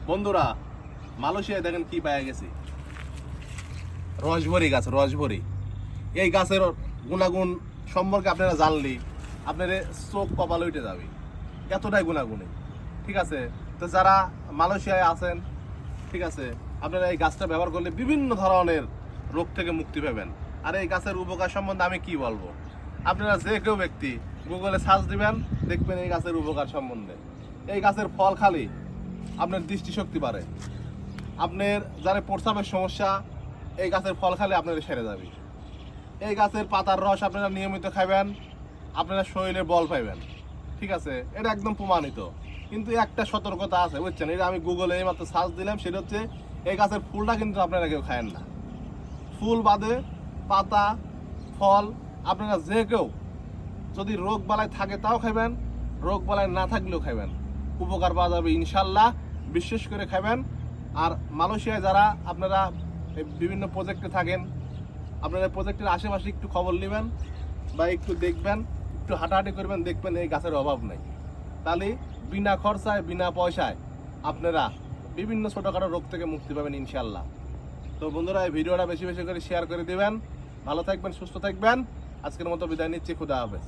বন্ধুরা, মালয়েশিয়ায় দেখেন কি পাওয়া গেছে, রসভরি গাছ। রসভরি এই গাছের গুণাগুণ সম্পর্কে আপনারা জানলে আপনার চোখ কপালে উঠে যাবে, এতটাই গুণাগুণী। ঠিক আছে, তো যারা মালয়েশিয়ায় আছেন, ঠিক আছে, আপনারা এই গাছটা ব্যবহার করলে বিভিন্ন ধরনের রোগ থেকে মুক্তি পাবেন। আর এই গাছের উপকার সম্বন্ধে আমি কি বলবো, আপনারা যে কেউ ব্যক্তি গুগলে সার্চ দিবেন, দেখবেন এই গাছের উপকার সম্বন্ধে। এই গাছের ফল খালি আপনার দৃষ্টিশক্তি বাড়ে। আপনার যারা প্রস্রাবের সমস্যা, এই গাছের ফল খালি আপনার সেরে যাবে। এই গাছের পাতার রস আপনারা নিয়মিত খাবেন, আপনারা শরীরে বল পাইবেন। ঠিক আছে, এটা একদম প্রমাণিত। কিন্তু একটা সতর্কতা আছে, বুঝছেন? এটা আমি গুগলে এইমাত্র সার্চ দিলাম, সেটা হচ্ছে এই গাছের ফুলটা কিন্তু আপনারা কেউ খায়েন না। ফুল বাদে পাতা, ফল আপনারা যে কেউ যদি রোগ বালায় থাকে তাও খাবেন, রোগ বালায় না থাকলেও খাবেন, উপকার পাওয়া যাবে ইনশাল্লাহ। বিশেষ করে খাবেন। আর মালয়েশিয়ায় যারা আপনারা বিভিন্ন প্রজেক্টে থাকেন, আপনারা প্রজেক্টের আশেপাশে একটু খবর নেবেন বা একটু দেখবেন, একটু হাঁটাহাঁটি করবেন, দেখবেন এই গাছের অভাব নেই। তাহলে বিনা খরচায়, বিনা পয়সায় আপনারা বিভিন্ন ছোটোখাটো রোগ থেকে মুক্তি পাবেন ইনশাল্লাহ। তো বন্ধুরা, এই ভিডিওটা বেশি বেশি করে শেয়ার করে দেবেন। ভালো থাকবেন, সুস্থ থাকবেন। আজকের মতো বিদায় নিচ্ছি। খুদা হাফেজ।